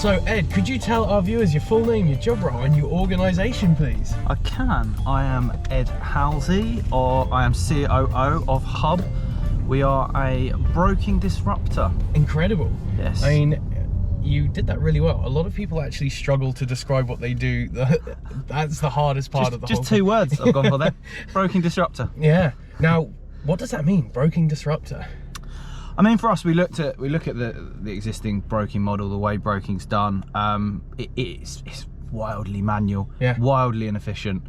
So Ed, could you tell our viewers your full name, your job role and your organisation please? I can. I am Ed Halsey, or I am COO of Hubb. We are a broking disruptor. Incredible. Yes. I mean, you did that really well. A lot of people actually struggle to describe what they do. That's the hardest part of the whole Just thing. 2 words I've gone for there. Broking disruptor. Yeah. Now, what does that mean, broking disruptor? I mean, for us, we look at the existing broking model, the way broking's done. It's wildly manual, yeah, wildly inefficient.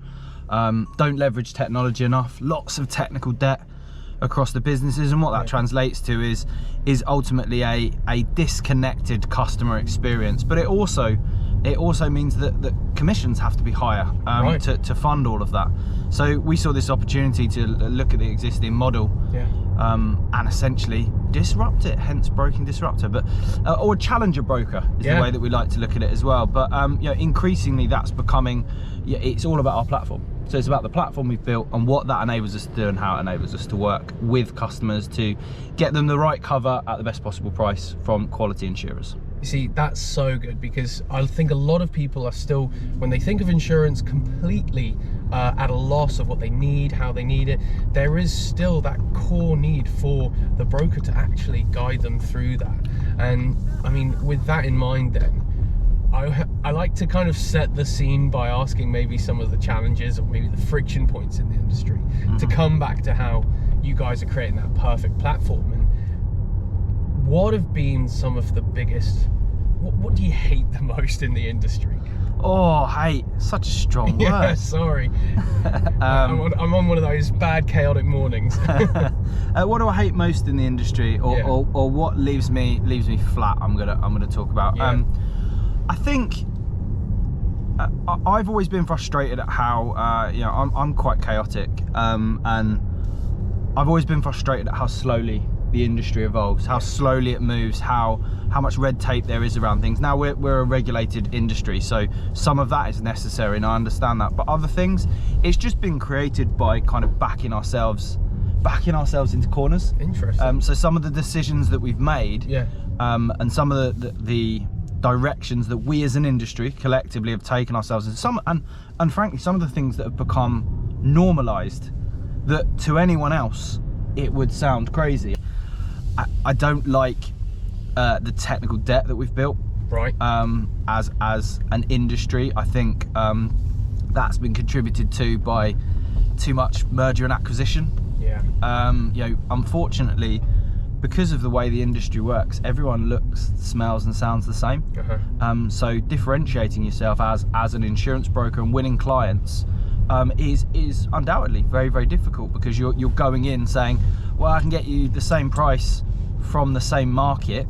Don't leverage technology enough. Lots of technical debt across the businesses, and what that translates to is ultimately a disconnected customer experience. But it also means that commissions have to be higher to fund all of that. So we saw this opportunity to look at the existing model, and essentially disrupt it, hence broking disruptor, but or challenger broker is the way that we like to look at it as well. But you know, increasingly that's becoming, it's all about our platform. So it's about the platform we've built and what that enables us to do and how it enables us to work with customers to get them the right cover at the best possible price from quality insurers. You see, that's so good, because I think a lot of people are still, when they think of insurance, completely at a loss of what they need, how they need it. There is still that core need for the broker to actually guide them through that. And I mean, with that in mind then, I like to kind of set the scene by asking maybe some of the challenges or maybe the friction points in the industry, to come back to how you guys are creating that perfect platform. And what have been some of the biggest, what do you hate the most in the industry? Oh, hate, such a strong word. Yeah, sorry. I'm on one of those bad chaotic mornings. What do I hate most in the industry, or what leaves me flat? I'm gonna talk about. I think I've always been frustrated at how you know, I'm quite chaotic, and I've always been frustrated at how slowly the industry evolves, how slowly it moves, how much red tape there is around things. Now we're a regulated industry, so some of that is necessary, and I understand that. But other things, it's just been created by kind of backing ourselves into corners. Interesting. So some of the decisions that we've made, and some of the directions that we as an industry collectively have taken ourselves in, and frankly some of the things that have become normalized, that to anyone else it would sound crazy. I don't like the technical debt that we've built, as an industry. I think that's been contributed to by too much merger and acquisition. You know, unfortunately, because of the way the industry works, everyone looks, smells and sounds the same. So differentiating yourself as an insurance broker and winning clients is undoubtedly very, very difficult, because you're going in saying, well, I can get you the same price from the same market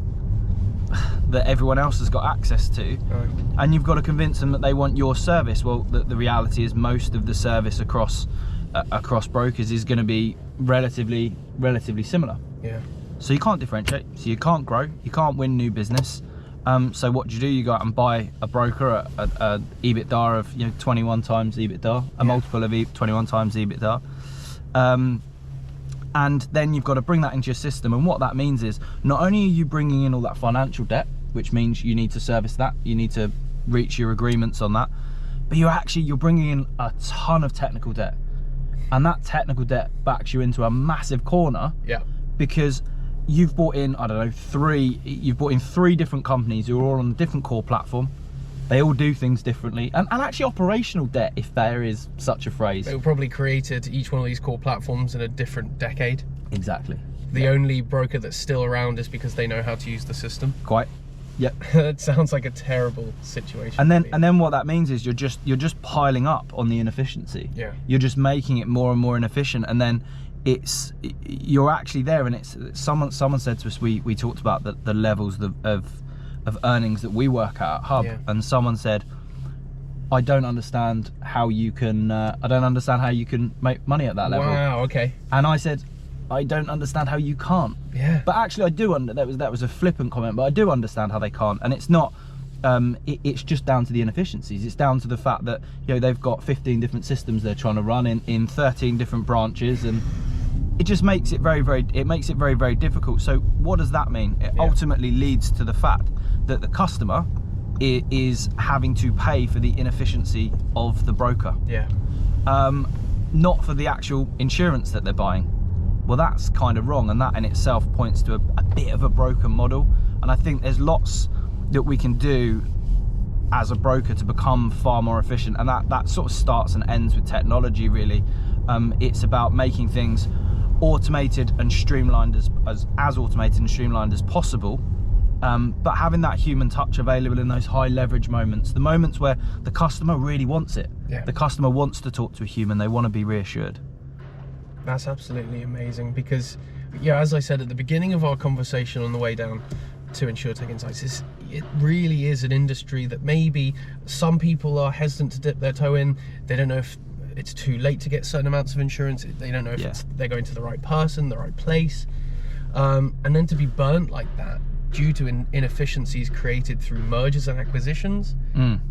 that everyone else has got access to, and you've got to convince them that they want your service. Well, the reality is most of the service across brokers is going to be relatively similar. So you can't differentiate, so you can't grow, you can't win new business. So what do? You go out and buy a broker at EBITDA of 21 times EBITDA, a multiple of 21 times EBITDA, and then you've got to bring that into your system. And what that means is, not only are you bringing in all that financial debt, which means you need to service that, you need to reach your agreements on that, but you're bringing in a ton of technical debt, and that technical debt backs you into a massive corner. Because you've brought in, I don't know, three different companies who are all on a different core platform. They all do things differently, and actually operational debt, if there is such a phrase. They were probably created, each one of these core platforms, in a different decade. Exactly. The only broker that's still around is because they know how to use the system. Quite. Yep. That sounds like a terrible situation. And then what that means is you're just piling up on the inefficiency. You're just making it more and more inefficient, and then you're actually there, and it's someone said to us, we talked about the levels of earnings that we work at Hubb, and someone said, I don't understand how you can make money at that level. Wow, okay. And I said, I don't understand how you can't. But actually I do that was a flippant comment, but I do understand how they can't. And it's not it's just down to the inefficiencies. It's down to the fact that they've got 15 different systems they're trying to run in 13 different branches, and it just makes it very, very difficult. So what does that mean? It ultimately leads to the fact that the customer is having to pay for the inefficiency of the broker. Yeah. Not for the actual insurance that they're buying. Well, that's kind of wrong, and that in itself points to a bit of a broken model. And I think there's lots that we can do as a broker to become far more efficient, and that sort of starts and ends with technology, really. It's about making things automated and streamlined as automated and streamlined as possible, but having that human touch available in those high leverage moments, the moments where the customer really wants it. Yeah. The customer wants to talk to a human, they want to be reassured. That's absolutely amazing, because yeah, as I said at the beginning of our conversation on the way down to InsurTech Insights, it really is an industry that maybe some people are hesitant to dip their toe in. They don't know if it's too late to get certain amounts of insurance. They don't know if they're going to the right person, the right place. And then to be burnt like that due to inefficiencies created through mergers and acquisitions,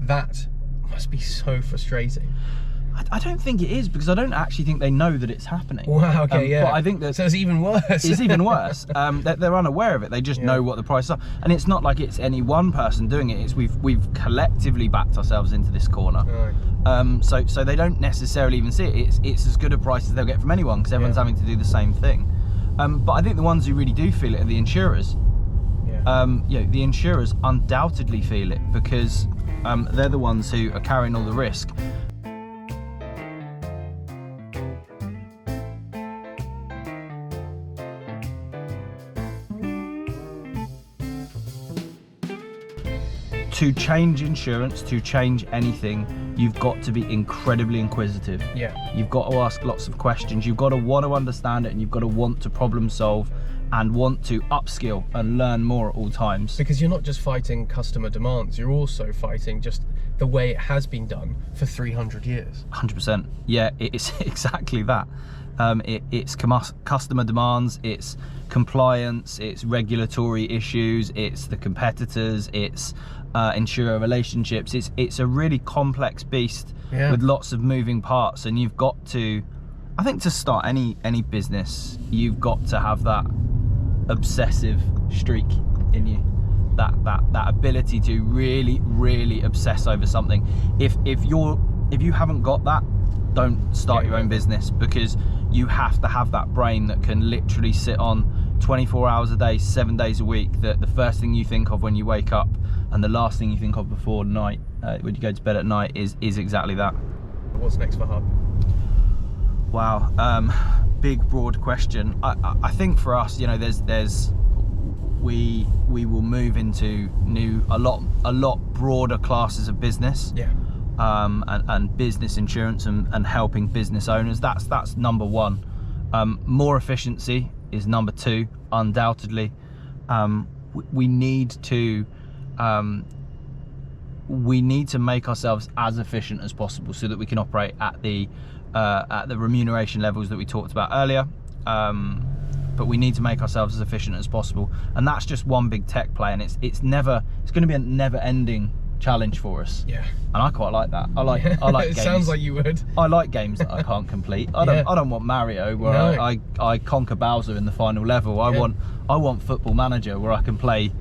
that must be so frustrating. I don't think it is, because I don't actually think they know that it's happening. Wow, okay, yeah. But I think that... So it's even worse. It's even worse. They're unaware of it. They just know what the prices are. And it's not like it's any one person doing it. It's we've collectively backed ourselves into this corner. Right. So they don't necessarily even see it. It's as good a price as they'll get from anyone, because everyone's having to do the same thing. But I think the ones who really do feel it are the insurers. The insurers undoubtedly feel it, because they're the ones who are carrying all the risk. To change insurance, to change anything, you've got to be incredibly inquisitive. Yeah. You've got to ask lots of questions. You've got to want to understand it, and you've got to want to problem solve and want to upskill and learn more at all times. Because you're not just fighting customer demands, you're also fighting just the way it has been done for 300 years. 100%. Yeah, it's exactly that. It's customer demands, it's compliance, it's regulatory issues, it's the competitors, it's insurer relationships. It's a really complex beast with lots of moving parts, and you've got to, I think, to start any business, you've got to have that obsessive streak in you, that ability to really obsess over something. If you haven't got that, don't start your own business, because you have to have that brain that can literally sit on 24 hours a day, 7 days a week, that the first thing you think of when you wake up and the last thing you think of before night, when you go to bed at night, is exactly that. What's next for Hubb? Wow, big broad question. I think for us, you know, we will move into a lot broader classes of business. Yeah. And business insurance and helping business owners. That's number one. More efficiency is number two, undoubtedly. We need to make ourselves as efficient as possible so that we can operate at the remuneration levels that we talked about earlier. But we need to make ourselves as efficient as possible, and that's just one big tech play, and it's going to be a never-ending challenge for us. Yeah. And I quite like that. I like it games. Sounds like you would. I like games that I can't complete. I don't want Mario where I conquer Bowser in the final level. I want Football Manager where I can play,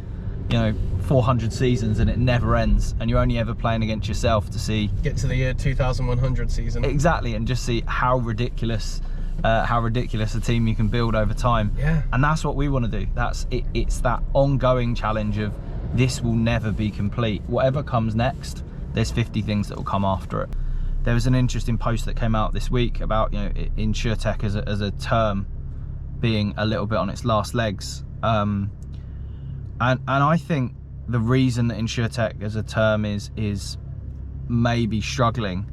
400 seasons and it never ends, and you're only ever playing against yourself to get to the year 2100 season. Exactly, and just see how ridiculous a team you can build over time. Yeah. And that's what we want to do. It's that ongoing challenge of, this will never be complete. Whatever comes next, there's 50 things that will come after it. There was an interesting post that came out this week about InsurTech as a term being a little bit on its last legs, and I think the reason that InsurTech as a term is maybe struggling,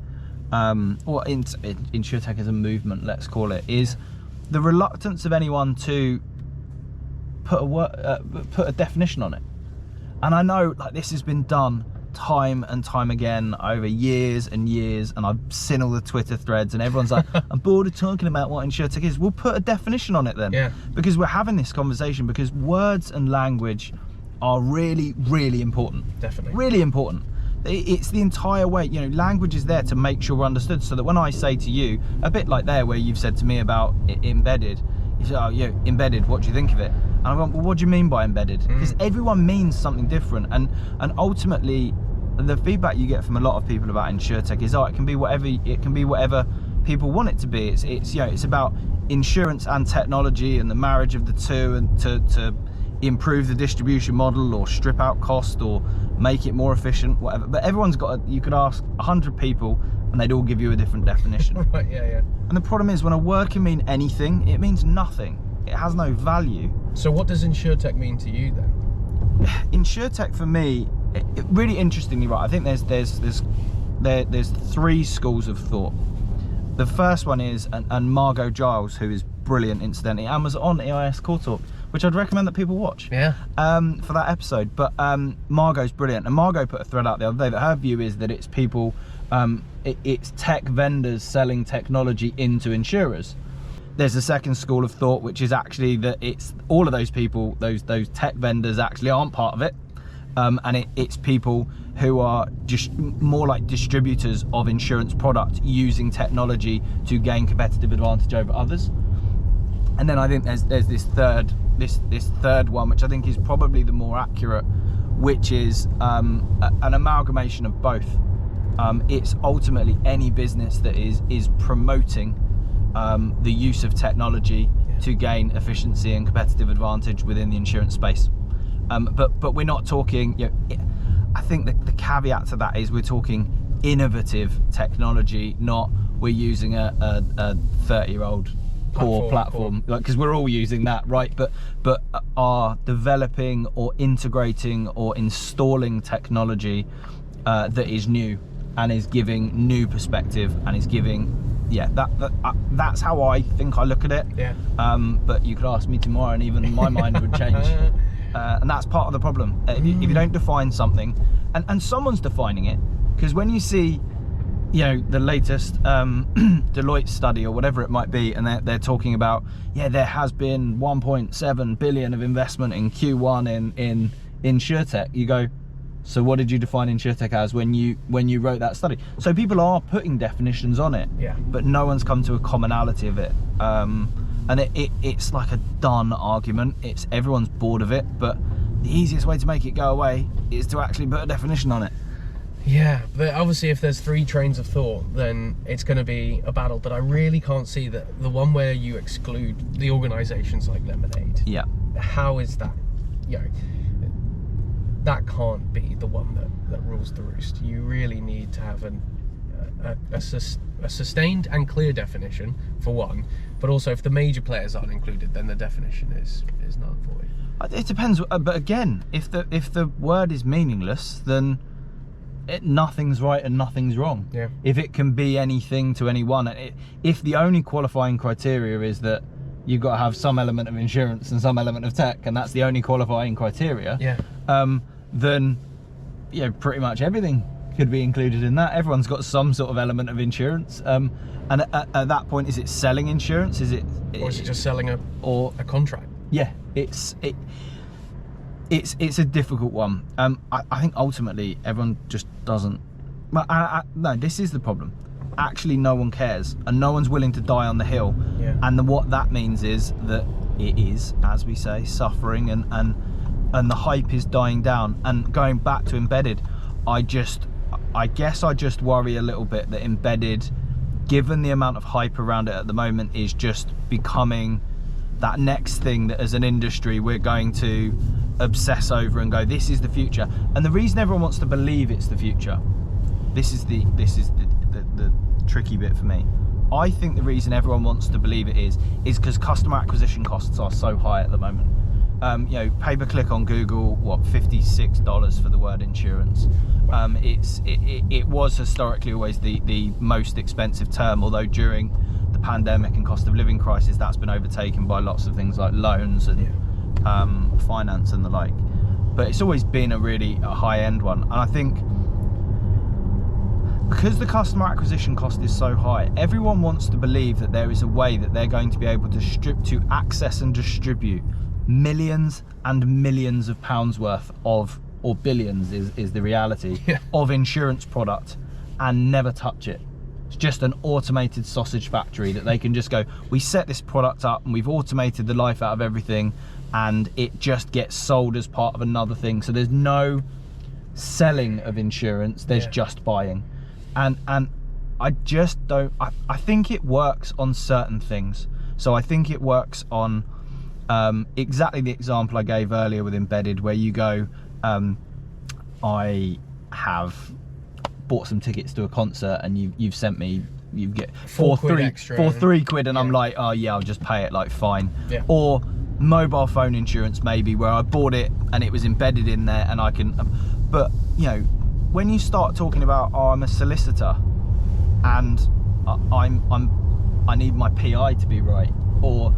or InsurTech as a movement, let's call it, is the reluctance of anyone to put a definition on it. And I know, like, this has been done time and time again over years and years, and I've seen all the Twitter threads, and everyone's like, I'm bored of talking about what InsurTech is. We'll put a definition on it then. Yeah. Because we're having this conversation, because words and language are really, really important. Definitely. Really important. It's the entire way, language is there to make sure we're understood, so that when I say to you, a bit like there where you've said to me about embedded, you say, oh, embedded, what do you think of it? And I went, well, what do you mean by embedded? Because everyone means something different, and ultimately the feedback you get from a lot of people about insurtech is, it can be whatever people want it to be. It's you know, it's about insurance and technology and the marriage of the two, and to improve the distribution model or strip out cost or make it more efficient, whatever. But everyone's got you could ask 100 people and they'd all give you a different definition. Right, yeah. And the problem is, when a word can mean anything, it means nothing. It has no value. So what does insurtech mean to you then? Insurtech for me, it really interestingly, right, I think there's three schools of thought. The first one is, and Margot Giles, who is brilliant incidentally, and was on EIS Core Talk, which I'd recommend that people watch. Yeah. For that episode. But Margot's brilliant, and Margot put a thread out the other day that her view is that it's people, it's tech vendors selling technology into insurers. There's a second school of thought, which is actually that it's all of those people, those tech vendors actually aren't part of it, and it's people who are just more like distributors of insurance product using technology to gain competitive advantage over others. And then I think there's this third one, which I think is probably the more accurate, which is an amalgamation of both. It's ultimately any business that is promoting the use of technology to gain efficiency and competitive advantage within the insurance space. But we're not talking, you know, I think the caveat to that is we're talking innovative technology, not we're using a 30-year-old core platform, because we're all using that, right? But are developing or integrating or installing technology that is new and is giving new perspective and is giving, that's how I think I look at it. Yeah. But you could ask me tomorrow and even my mind would change. And that's part of the problem. If you don't define something, and someone's defining it, because when you see, you know, the latest Deloitte study or whatever it might be, and they're talking about, there has been 1.7 billion of investment in Q1 in insurtech. You go, so what did you define insurtech as when you wrote that study? So people are putting definitions on it, but no one's come to a commonality of it. And it's like a done argument. It's everyone's bored of it, but the easiest way to make it go away is to actually put a definition on it. Yeah, but obviously if there's three trains of thought, then it's going to be a battle. But I really can't see that the one where you exclude the organisations like Lemonade. Yeah. How is that? You know, that can't be the one that rules the roost. You really need to have a sustained and clear definition for one, but also if the major players aren't included, then the definition is null and void. It depends, but again, if the word is meaningless, then nothing's right and nothing's wrong. Yeah. If it can be anything to anyone, if the only qualifying criteria is that you've got to have some element of insurance and some element of tech, and that's the only qualifying criteria, then pretty much everything could be included in that. Everyone's got some sort of element of insurance, and at that point, is it selling insurance? Is it just selling a contract? Yeah, it's a difficult one. I think ultimately everyone just doesn't. No, this is the problem. Actually, no one cares, and no one's willing to die on the hill. Yeah. And what that means is that it is, as we say, suffering, and the hype is dying down. And going back to embedded, I guess I just worry a little bit that embedded, given the amount of hype around it at the moment, is just becoming that next thing that as an industry we're going to obsess over and go, this is the future. And the reason everyone wants to believe it's the future, this is the tricky bit for me. I think the reason everyone wants to believe it is because customer acquisition costs are so high at the moment. Pay-per-click on Google, what, $56 for the word insurance. It was historically always the most expensive term, although during the pandemic and cost of living crisis, that's been overtaken by lots of things like loans and finance and the like. But it's always been a high-end one, and I think because the customer acquisition cost is so high, everyone wants to believe that there is a way that they're going to be able to access and distribute millions and millions of pounds worth of, or billions is the reality, of insurance product and never touch it. It's just an automated sausage factory that they can just go, we set this product up and we've automated the life out of everything, and it just gets sold as part of another thing. So there's no selling of insurance, there's just buying. And I just don't, I think it works on certain things. So I think it works on exactly the example I gave earlier with embedded, where you go, I have bought some tickets to a concert and you've sent me, you get three quid, and I'm like, oh yeah, I'll just pay it, like fine. Or mobile phone insurance maybe, where I bought it and it was embedded in there and I can, but you know, when you start talking about, oh, I'm a solicitor and I need my PI to be right, or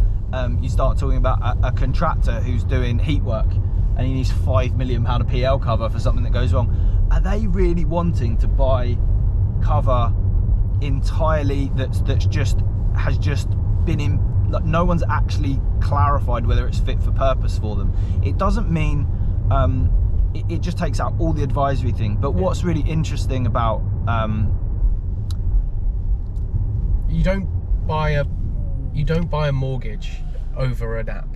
you start talking about a contractor who's doing heat work and he needs £5 million of PL cover for something that goes wrong. Are they really wanting to buy cover entirely that's just has just been in, like, no one's actually clarified whether it's fit for purpose for them? It doesn't mean it just takes out all the advisory thing. But what's really interesting about you don't buy a mortgage over an app,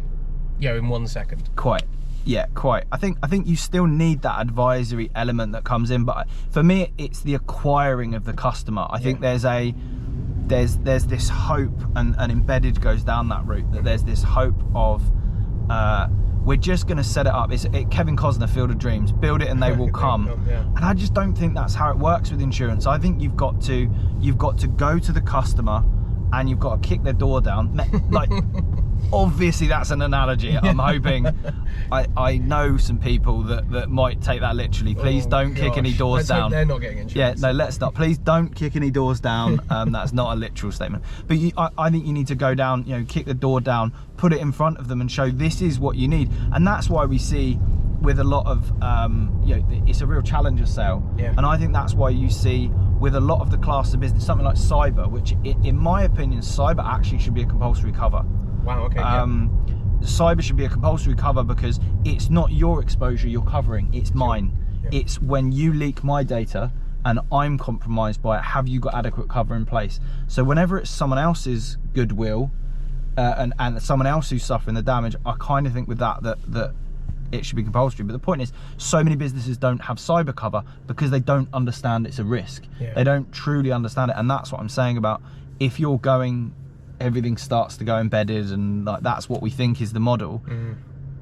you know, in 1 second. Quite. I think you still need that advisory element that comes in, but for me it's the acquiring of the customer. I think there's this hope, and embedded goes down that route, that there's this hope of we're just going to set it up. It's Kevin Costner, Field of Dreams, build it and they will come. And I just don't think that's how it works with insurance. I think you've got to go to the customer and you've got to kick their door down. Like, obviously that's an analogy. I'm hoping, I know some people that might take that literally. Please don't kick any doors down. Hope they're not getting insurance. Yeah, no, let's not. Please don't kick any doors down. That's not a literal statement. But I think you need to go down, you know, kick the door down, put it in front of them and show this is what you need. And that's why we see with a lot of, you know, it's a real challenger sale. And I think that's why you see with a lot of the class of business, something like cyber, which in my opinion, cyber actually should be a compulsory cover. Wow, okay. Cyber should be a compulsory cover because it's not your exposure you're covering, it's mine. It's when you leak my data and I'm compromised by it, have you got adequate cover in place? So whenever it's someone else's goodwill and someone else who's suffering the damage, I kind of think with that it should be compulsory. But the point is, so many businesses don't have cyber cover because they don't understand it's a risk. They don't truly understand it. And that's what I'm saying about, if you're going, everything starts to go embedded and like that's what we think is the model,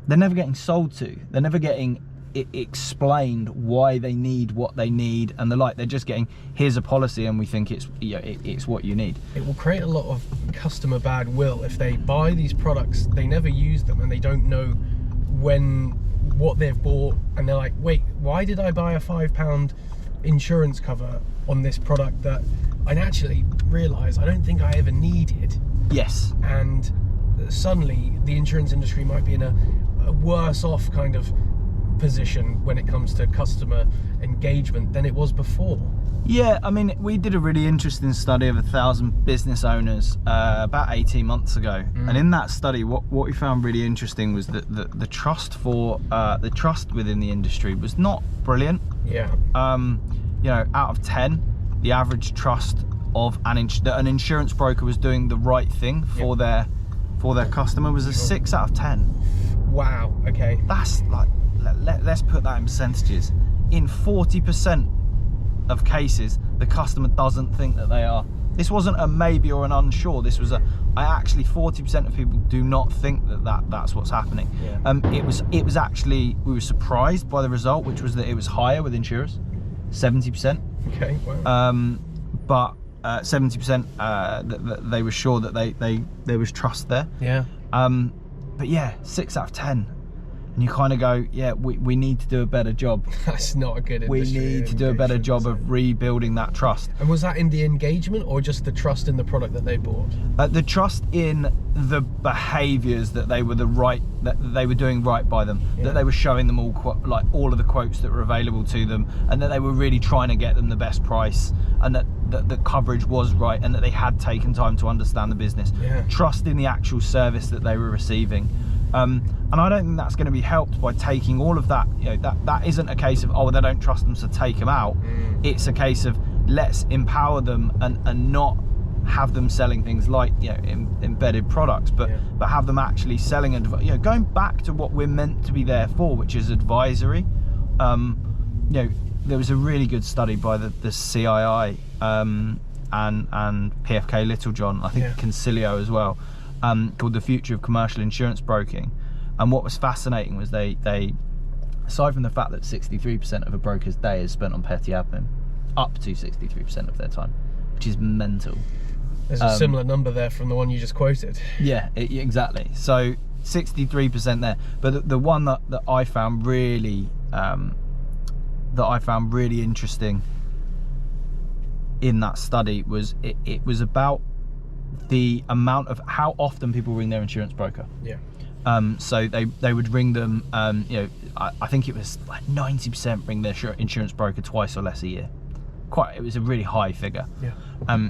they're never getting sold to, they're never getting explained why they need what they need, and they're just getting, here's a policy and we think it's, you know, it's what you need. It will create a lot of customer bad will if they buy these products, they never use them and they don't know what they've bought, and they're like, wait, why did I buy a £5 insurance cover on this product that I actually realise I don't think I ever needed? Yes. And suddenly the insurance industry might be in a worse off kind of position when it comes to customer engagement than it was before. Yeah, I mean, we did a really interesting study of 1,000 business owners about 18 months ago, and in that study, what we found really interesting was that the trust within the industry was not brilliant. You know, out of 10, the average trust of an insurance broker was doing the right thing for their customer was a 6 out of 10. Wow. Okay. That's like, let's put that in percentages. In 40% of cases, the customer doesn't think that they are. This wasn't a maybe or an unsure. This was actually 40% of people do not think that's what's happening. It was actually, we were surprised by the result, which was that it was higher with insurers, 70%. Okay. Wow. But 70% they were sure that there was trust there. But yeah, 6 out of 10. And you kind of go, yeah, we need to do a better job. That's not a good industry. We need to do a better job of rebuilding that trust. And was that in the engagement or just the trust in the product that they bought? The trust in the behaviours that they were that they were doing right by them, that they were showing them all of the quotes that were available to them, and that they were really trying to get them the best price, and that the coverage was right, and that they had taken time to understand the business. Trust in the actual service that they were receiving. And I don't think that's going to be helped by taking all of that. You know, that isn't a case of, oh, they don't trust them, so take them out. It's a case of let's empower them and not have them selling things like, you know, embedded products, but have them actually selling and, you know, going back to what we're meant to be there for, which is advisory. You know, there was a really good study by the CII and PFK Littlejohn, I think Concilio as well, called The Future of Commercial Insurance Broking. And what was fascinating was they aside from the fact that 63% of a broker's day is spent on petty admin, up to 63% of their time, which is mental. There's a similar number there from the one you just quoted. Yeah, exactly. So 63% there. But the one that I found really interesting in that study was it was about the amount of how often people ring their insurance broker. Yeah. So they would ring them, you know, I think it was like 90% ring their insurance broker twice or less a year. It was a really high figure. Yeah.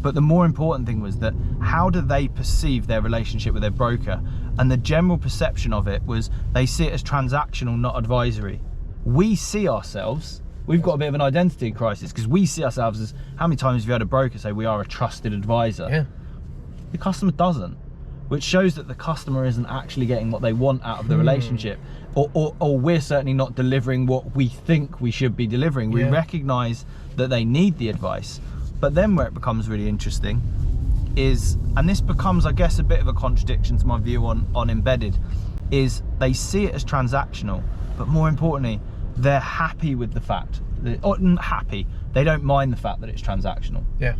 But the more important thing was that how do they perceive their relationship with their broker? And the general perception of it was they see it as transactional, not advisory. We see ourselves, we've got a bit of an identity crisis, because we see ourselves as, how many times have you had a broker say we are a trusted advisor? Yeah. The customer doesn't, which shows that the customer isn't actually getting what they want out of the relationship, or we're certainly not delivering what we think we should be delivering. We recognize that they need the advice. But then where it becomes really interesting is, and this becomes, I guess, a bit of a contradiction to my view on embedded, is they see it as transactional, but more importantly, they're happy with the fact that, or happy, they don't mind the fact that it's transactional. Yeah.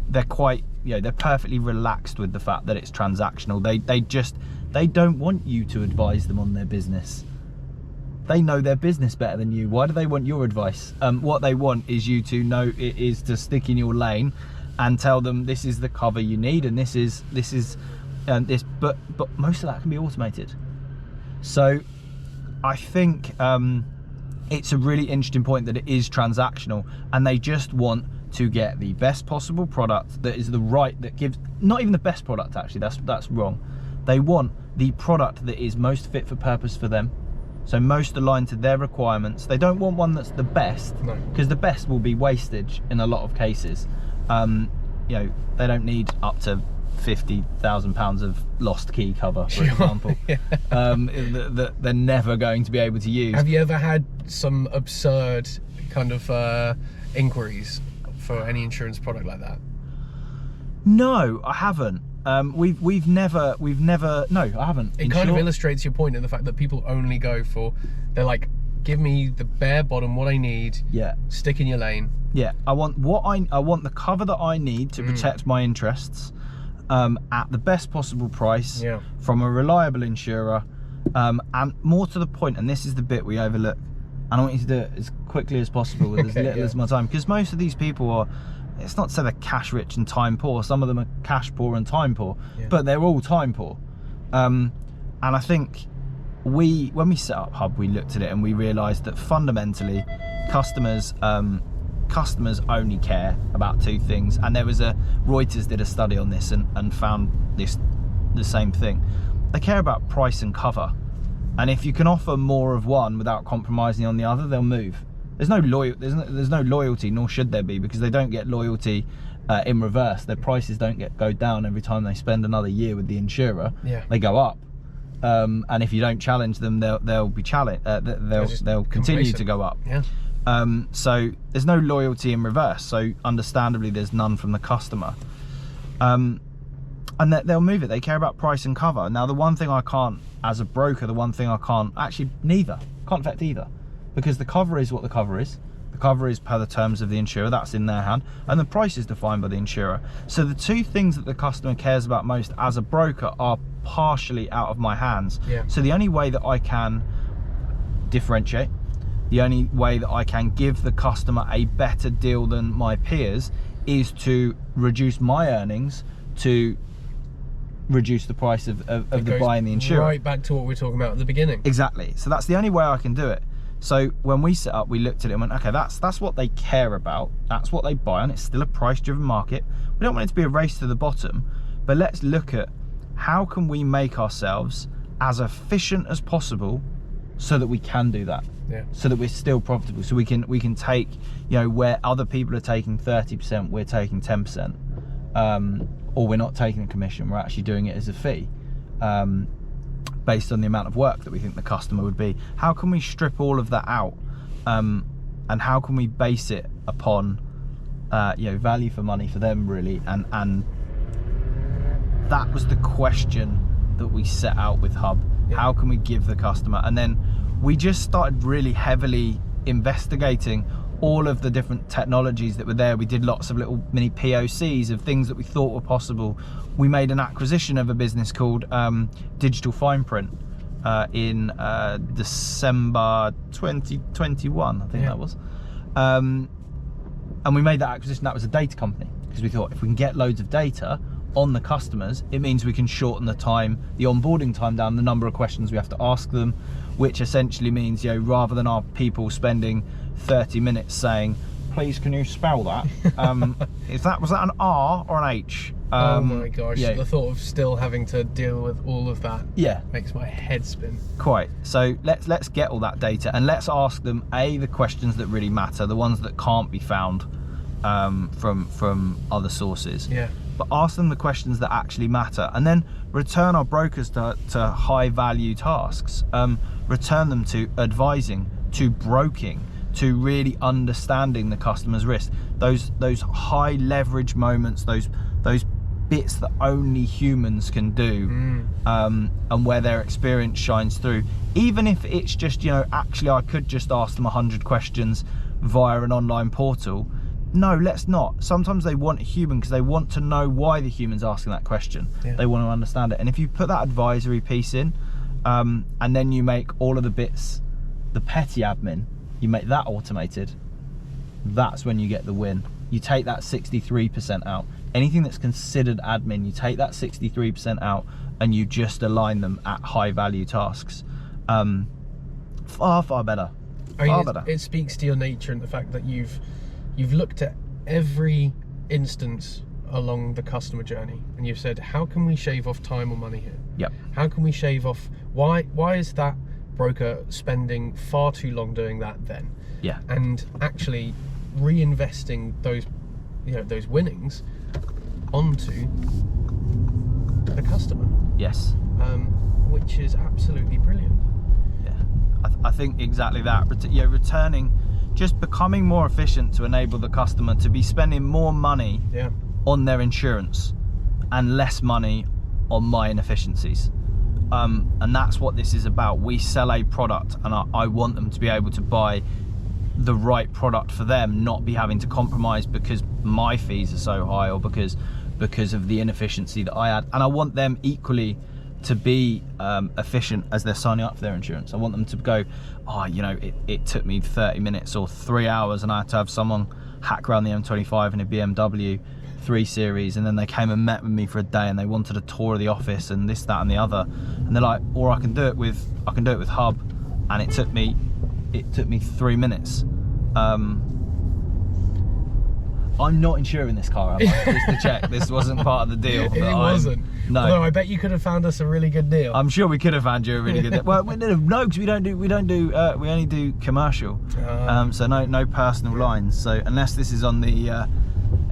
They're quite, you know, they're perfectly relaxed with the fact that it's transactional. They don't want you to advise them on their business. They know their business better than you. Why do they want your advice? What they want is you to know, it is to stick in your lane and tell them this is the cover you need, and this is this. But most of that can be automated. So I think it's a really interesting point that it is transactional, and they just want to get the best possible product that is the right, that gives, not even the best product actually, that's wrong. They want the product that is most fit for purpose for them. So most aligned to their requirements. They don't want one that's the best, because the best will be wastage in a lot of cases. You know, they don't need up to £50,000 of lost key cover, for example, that they're never going to be able to use. Have you ever had some absurd kind of inquiries for any insurance product like that? No, I haven't. We've never. No, I haven't. It kind of illustrates your point in the fact that people only go for, they're like, give me the bare bottom, what I need. Yeah. Stick in your lane. Yeah. I want the cover that I need to protect my interests, at the best possible price, from a reliable insurer, and more to the point. And this is the bit we overlook. And I want you to do it as quickly as possible with as little as my time, because most of these people are, it's not to say they're cash rich and time poor. Some of them are cash poor and time poor, but they're all time poor. And I think when we set up Hubb, we looked at it and we realised that fundamentally, customers only care about two things. And there was Reuters did a study on this and found the same thing. They care about price and cover, and if you can offer more of one without compromising on the other, they'll move. There's no loyalty, nor should there be, because they don't get loyalty in reverse. Their prices don't go down every time they spend another year with the insurer. They go up, and if you don't challenge them, they'll be challenged. They'll continue to go up. So there's no loyalty in reverse. So understandably, there's none from the customer, and they'll move it. They care about price and cover. Now, the one thing I can't, as a broker, can't affect either. Because the cover is what the cover is. The cover is per the terms of the insurer, that's in their hand, and the price is defined by the insurer. So the two things that the customer cares about most as a broker are partially out of my hands. So the only way that I can differentiate, the only way that I can give the customer a better deal than my peers, is to reduce my earnings, to reduce the price of the buy and the insurer. Right back to what we were talking about at the beginning. Exactly. So that's the only way I can do it. So when we set up, we looked at it and went, okay, that's what they care about. That's what they buy on. It's still a price-driven market. We don't want it to be a race to the bottom, but let's look at how can we make ourselves as efficient as possible so that we can do that. So that we're still profitable. So we can take, you know, where other people are taking 30%, we're taking 10%. or we're not taking a commission, we're actually doing it as a fee, based on the amount of work that we think the customer would be. How can we strip all of that out, and how can we base it upon value for money for them, really? And that was the question that we set out with Hubb. How can we give the customer? And then we just started really heavily investigating all of the different technologies that were there. We did lots of little mini POCs of things that we thought were possible. We made an acquisition of a business called Digital Fine Print in December 2021, I think that was. And we made that acquisition. That was a data company, because we thought if we can get loads of data on the customers, it means we can shorten the time, the onboarding time down, the number of questions we have to ask them, which essentially means, rather than our people spending 30 minutes saying, please can you spell that, was that an R or an H? Oh my gosh, the thought of still having to deal with all of that makes my head spin. Quite. So let's get all that data, and let's ask them the questions that really matter, the ones that can't be found from other sources. But ask them the questions that actually matter, and then return our brokers to high value tasks. Return them to advising, to broking, to really understanding the customer's risk. Those high leverage moments, those bits that only humans can do, and where their experience shines through. Even if it's just, actually I could just ask them 100 questions via an online portal. No, let's not. Sometimes they want a human because they want to know why the human's asking that question. They want to understand it. And if you put that advisory piece in, and then you make all of the bits, the petty admin, you make that automated, that's when you get the win. You take that 63% out. Anything that's considered admin, you take that 63% out, and you just align them at high value tasks. Far better. Far better. It speaks to your nature and the fact that you've looked at every instance along the customer journey, and you've said, how can we shave off time or money here? How can we shave off, why is that broker spending far too long doing that then? And actually reinvesting those those winnings onto the customer. Which is absolutely brilliant. I think exactly that. Returning, just becoming more efficient to enable the customer to be spending more money on their insurance and less money on my inefficiencies. And that's what this is about. We sell a product, and I want them to be able to buy the right product for them, not be having to compromise because my fees are so high, or because of the inefficiency that I add. And I want them equally to be efficient as they're signing up for their insurance. I want them to go, it took me 30 minutes or 3 hours, and I had to have someone hack around the M25 in a BMW 3 Series, and then they came and met with me for a day, and they wanted a tour of the office and this, that, and the other. And they're like, or I can do it with Hubb, and it took me 3 minutes. I'm not insuring this car, am I? Just to check, this wasn't part of the deal. It wasn't. No. Although I bet you could have found us a really good deal. I'm sure we could have found you a really good deal. Well, no, because we only do commercial. So no personal lines. So unless this is on the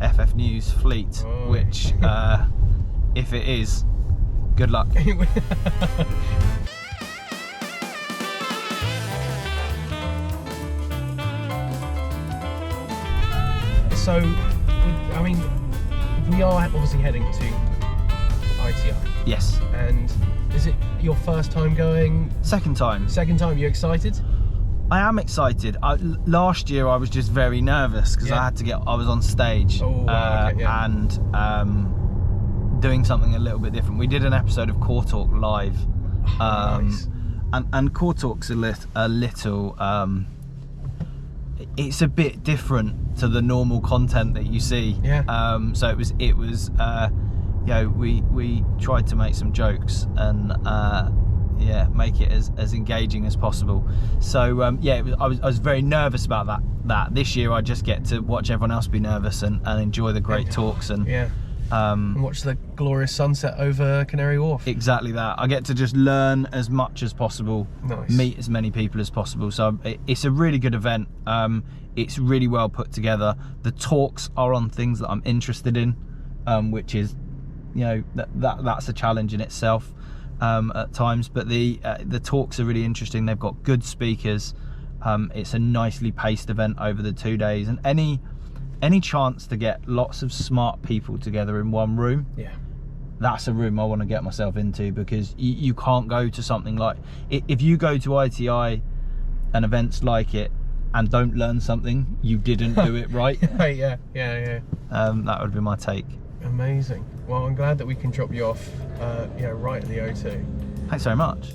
FF News fleet, which if it is, good luck. So, we are obviously heading to ITI. Yes. And is it your first time going? Second time. Second time. You excited? I am excited. Last year I was just very nervous because I was on stage and doing something a little bit different. We did an episode of Core Talk live, nice. and Core Talk's a little it's a bit different to the normal content that you see. So it was we tried to make some jokes and make it as engaging as possible. So I was very nervous about that. This year I just get to watch everyone else be nervous and enjoy the great talks and watch the glorious sunset over Canary Wharf. Exactly that. I get to just learn as much as possible, meet as many people as possible. So it's a really good event. It's really well put together. The talks are on things that I'm interested in. which is, you know, that's a challenge in itself at times. But the talks are really interesting. They've got good speakers. It's a nicely paced event over the 2 days, and any chance to get lots of smart people together in one room, that's a room I want to get myself into, because you can't go to something like, if you go to ITI and events like it and don't learn something, you didn't do it right. Yeah. That would be my take. Amazing. Well, I'm glad that we can drop you off right at the O2. Thanks very much.